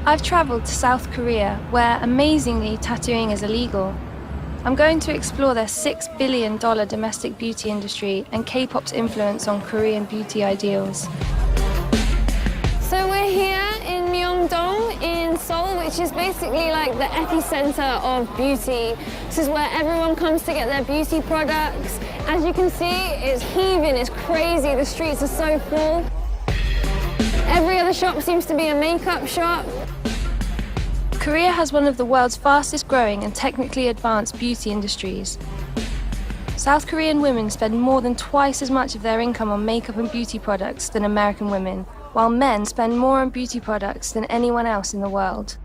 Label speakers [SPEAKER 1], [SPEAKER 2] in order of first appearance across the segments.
[SPEAKER 1] I've travelled to South Korea, where, amazingly, tattooing is illegal. I'm going to explore their $6 billion domestic beauty industry and K-pop's influence on Korean beauty ideals.
[SPEAKER 2] So we're here in Myeongdong in Seoul, which is basically like the epicenter of beauty. This is where everyone comes to get their beauty products. As you can see, it's heaving, it's crazy, the streets are so full. Every other shop seems to be a makeup shop.
[SPEAKER 1] Korea has one of the world's fastest growing and technically advanced beauty industries. South Korean women spend more than twice as much of their income on makeup and beauty products than American women, while men spend more on beauty products than anyone else in the world.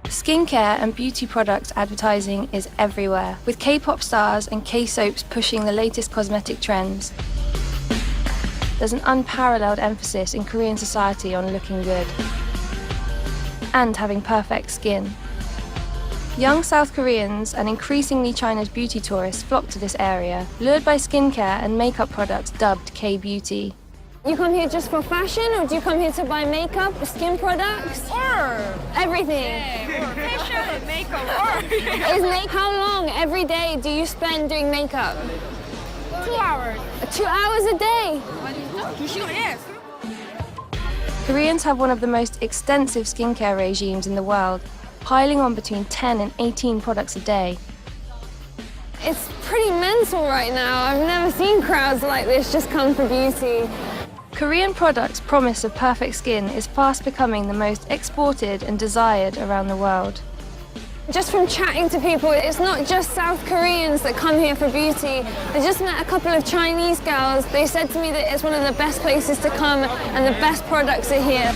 [SPEAKER 1] Skincare and beauty product advertising is everywhere, with K-pop stars and K-soaps pushing the latest cosmetic trends. There's an unparalleled emphasis in Korean society on looking good and having perfect skin. Young South Koreans and increasingly China's beauty tourists flock to this area, lured by skincare and makeup products dubbed K-beauty.
[SPEAKER 2] You come here just for fashion, or do you come here to buy makeup, skin products?
[SPEAKER 3] Or
[SPEAKER 2] everything.
[SPEAKER 3] or fashion and makeup.
[SPEAKER 2] How long every day do you spend doing makeup?
[SPEAKER 3] 2 hours.
[SPEAKER 2] 2 hours a day?
[SPEAKER 3] 2 시간, yes.
[SPEAKER 1] Koreans have one of the most extensive skincare regimes in the world, piling on between 10 and 18 products a day.
[SPEAKER 2] It's pretty mental right now. I've never seen crowds like this just come for beauty.
[SPEAKER 1] Korean products' promise of perfect skin is fast becoming the most exported and desired around the world.
[SPEAKER 2] Just from chatting to people, it's not just South Koreans that come here for beauty. I just met a couple of Chinese girls. They said to me that it's one of the best places to come and the best products are here.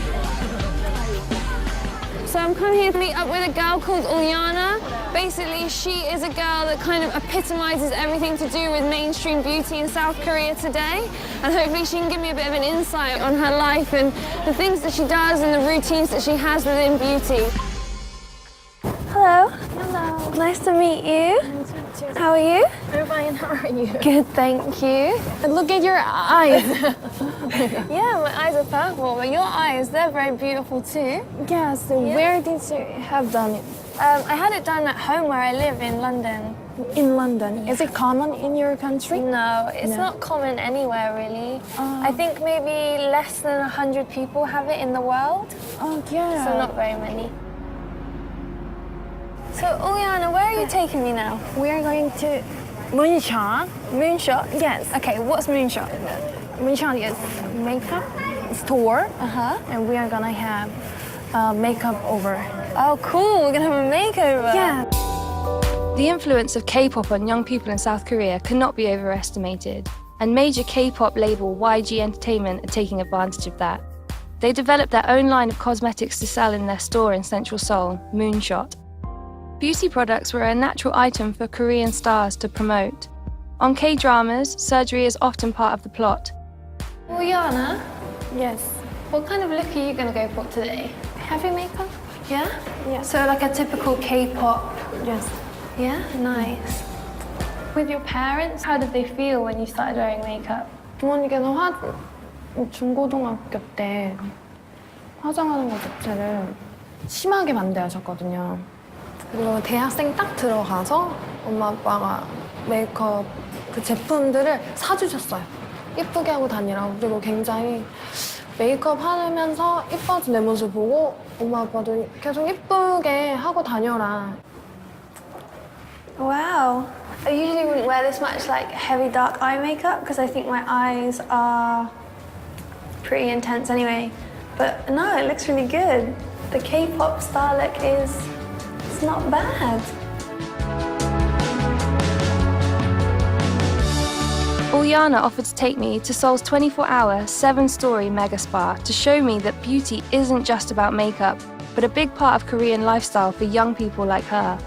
[SPEAKER 2] So I'm coming here to meet up with a girl called Ulyana. Basically, she is a girl that kind of epitomizes everything to do with mainstream beauty in South Korea today. And hopefully she can give me a bit of an insight on her life and the things that she does and the routines that she has within beauty.
[SPEAKER 1] Hello.
[SPEAKER 2] Hello.
[SPEAKER 1] Nice to meet you. How are you?
[SPEAKER 2] I'm fine, how are you?
[SPEAKER 1] Good, thank you.
[SPEAKER 2] And look at your eyes.
[SPEAKER 1] Yeah, my eyes are purple, but your eyes, they're very beautiful too.
[SPEAKER 2] Yeah, so where did you have done it?
[SPEAKER 1] I had it done at home where I live in London.
[SPEAKER 2] In London. Is it common in your country?
[SPEAKER 1] No, it's not common anywhere really.
[SPEAKER 2] Oh.
[SPEAKER 1] I think maybe less than 100 people have it in the world,
[SPEAKER 2] Oh, yeah.
[SPEAKER 1] so not very many. So, Ulyana, where are you taking me now?
[SPEAKER 2] We are going to Moonshot.
[SPEAKER 1] Moonshot?
[SPEAKER 2] Yes.
[SPEAKER 1] Okay, what's Moonshot?
[SPEAKER 2] Moonshot is makeup store.
[SPEAKER 1] Uh-huh.
[SPEAKER 2] And we are gonna have makeup over.
[SPEAKER 1] Oh, cool, we're gonna have a makeover.
[SPEAKER 2] Yeah.
[SPEAKER 1] The influence of K-pop on young people in South Korea cannot be overestimated, and major K-pop label YG Entertainment are taking advantage of that. They developed their own line of cosmetics to sell in their store in Central Seoul, Moonshot. Beauty products were a natural item for Korean stars to promote. On K-dramas, surgery is often part of the plot. Ulyana,
[SPEAKER 2] Yes.
[SPEAKER 1] what kind of look are you going to go for today?
[SPEAKER 2] Heavy makeup?
[SPEAKER 1] Yeah?
[SPEAKER 2] Yeah.
[SPEAKER 1] So like a typical K-pop.
[SPEAKER 2] Yes.
[SPEAKER 1] Yeah? Nice. With your parents, how did they feel when you started wearing makeup?
[SPEAKER 2] 부모님께서 중고등학교 때 화장하는 것 자체를 심하게 반대하셨거든요. 그리고 대학생 딱 들어가서 엄마 아빠가 메이크업 그 제품들을 사주셨어요. 예쁘게 하고 다니라고. 그리고 굉장히 메이크업 하면서 예뻐진 내 모습 보고 엄마 아빠도 계속 예쁘게 하고 다녀라.
[SPEAKER 1] Wow. I usually wouldn't wear this much like heavy dark eye makeup because I think my eyes are pretty intense anyway. But no, it looks really good. The K-pop star look it's not bad. Ulyana offered to take me to Seoul's 24-hour, 7-story mega spa to show me that beauty isn't just about makeup, but a big part of Korean lifestyle for young people like her.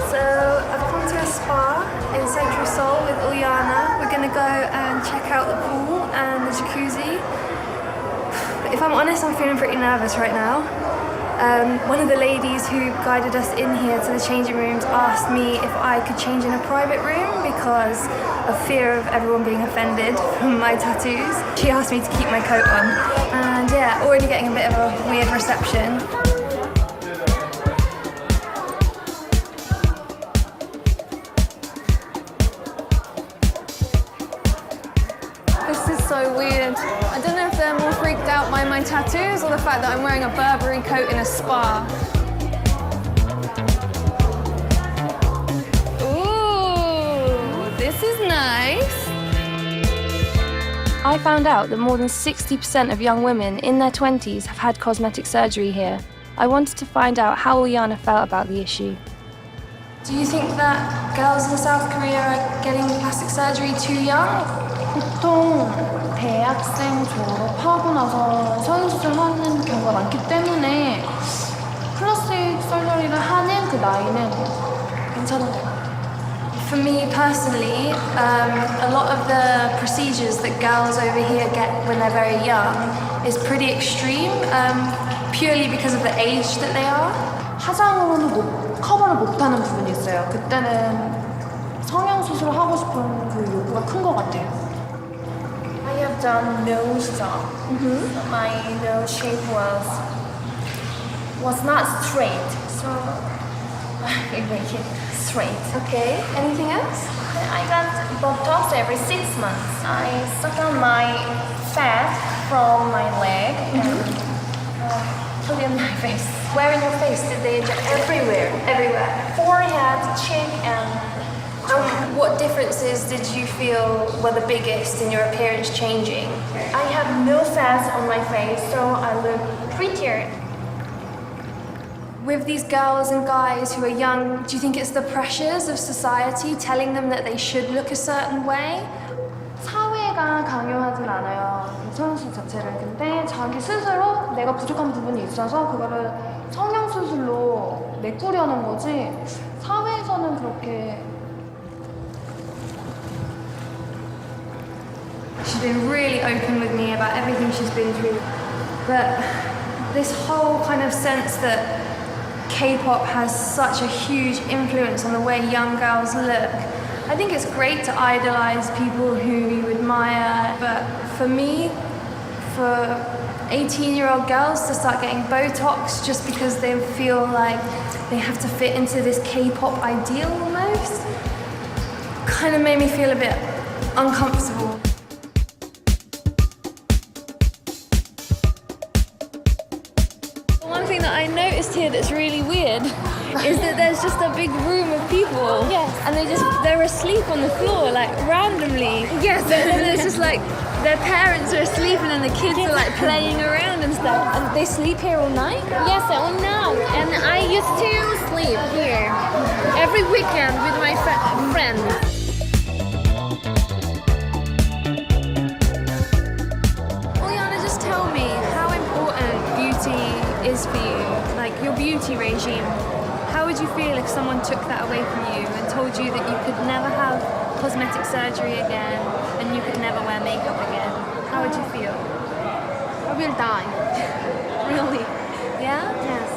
[SPEAKER 1] So I've come to a spa in Central Seoul with Ulyana. We're gonna go and check out the pool and the jacuzzi. If I'm honest, I'm feeling pretty nervous right now. One of the ladies who guided us in here to the changing rooms asked me if I could change in a private room because of fear of everyone being offended from my tattoos. She asked me to keep my coat on, and yeah, already getting a bit of a weird reception.
[SPEAKER 2] This is so weird. I don't know if they're more freaked out by my tattoos or the fact that I'm wearing a Burberry coat in a spa. Ooh, this is nice.
[SPEAKER 1] I found out that more than 60% of young women in their 20s have had cosmetic surgery here. I wanted to find out how Uljana felt about the issue. Do you think that girls in South Korea are getting plastic surgery too young?
[SPEAKER 2] 보통 대학생 졸업하고 나서 성형수술하는 경우가 많기 때문에 플라스틱 설저리를 하는 그 나이는 괜찮은 것 같아요.
[SPEAKER 1] For me personally, a lot of the procedures that girls over here get when they're very young is pretty extreme, purely because of the age that they are.
[SPEAKER 2] 화장으로는 커버를 못하는 부분이 있어요. 그때는 성형수술을 하고 싶은 그 욕구가 큰 것 같아요.
[SPEAKER 4] I have done nose job. My nose shape was not straight, so I make it straight.
[SPEAKER 1] Okay, anything else?
[SPEAKER 4] I got Botox every 6 months. I suck on my fat from my leg and put it in my face.
[SPEAKER 1] Where in your face did they inject?
[SPEAKER 4] Everywhere.
[SPEAKER 1] Everywhere.
[SPEAKER 4] Forehead, cheek, and
[SPEAKER 1] What differences did you feel were the biggest in your appearance changing?
[SPEAKER 4] I have no fat on my face, so I look prettier.
[SPEAKER 1] With these girls and guys who are young, do you think it's the pressures of society telling them that they should look a certain way?
[SPEAKER 2] 사회가 강요하진 않아요. 성형수술 자체를. 근데 자기 스스로 내가 부족한 부분이 있어서 그거를 성형수술로 메꾸려는 거지 사회에서는 그렇게.
[SPEAKER 1] She's been really open with me about everything she's been through. But this whole kind of sense that K-pop has such a huge influence on the way young girls look, I think it's great to idolize people who you admire, but for me, for 18-year-old girls to start getting Botox just because they feel like they have to fit into this K-pop ideal almost, kind of made me feel a bit uncomfortable.
[SPEAKER 5] One thing that I noticed here that's really weird is that there's just a big room of people.
[SPEAKER 2] Yes.
[SPEAKER 5] And they're asleep on the floor, like randomly.
[SPEAKER 2] Yes.
[SPEAKER 5] There's just like their parents are asleep and then the kids are like playing around and stuff. And they sleep here all night?
[SPEAKER 4] Yes, all night. And I used to sleep here every weekend with my friends.
[SPEAKER 1] Uljana, just tell me how important beauty is for you, like your beauty regime. How would you feel if someone took that away from you and told you that you could never have cosmetic surgery again and you could never wear makeup again? How would you feel?
[SPEAKER 2] I will die.
[SPEAKER 1] Really? Yeah?
[SPEAKER 2] Yes.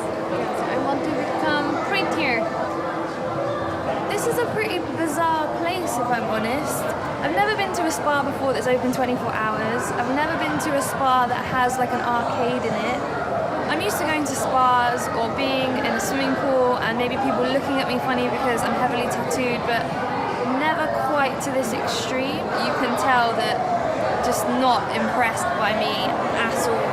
[SPEAKER 2] I want to become prettier.
[SPEAKER 1] This is a pretty bizarre place, if I'm honest. I've never been to a spa before that's open 24 hours. I've never been to a spa that has like an arcade in it. I'm used to going to spas or being in a swimming pool and maybe people looking at me funny because I'm heavily tattooed, but never quite to this extreme. You can tell that just not impressed by me at all.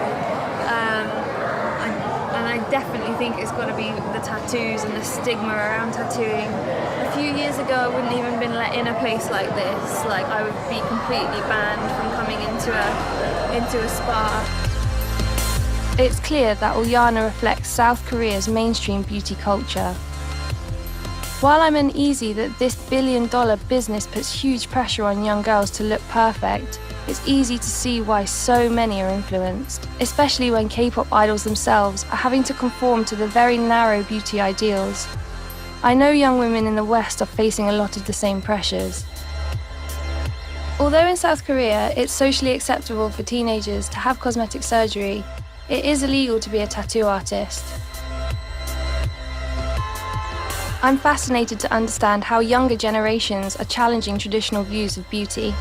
[SPEAKER 1] And I definitely think it's got to be the tattoos and the stigma around tattooing. A few years ago, I wouldn't even been let in a place like this. Like I would be completely banned from coming into a spa. It's clear that Uljana reflects South Korea's mainstream beauty culture. While I'm uneasy that this billion-dollar business puts huge pressure on young girls to look perfect, it's easy to see why so many are influenced, especially when K-pop idols themselves are having to conform to the very narrow beauty ideals. I know young women in the West are facing a lot of the same pressures. Although in South Korea it's socially acceptable for teenagers to have cosmetic surgery, it is illegal to be a tattoo artist. I'm fascinated to understand how younger generations are challenging traditional views of beauty.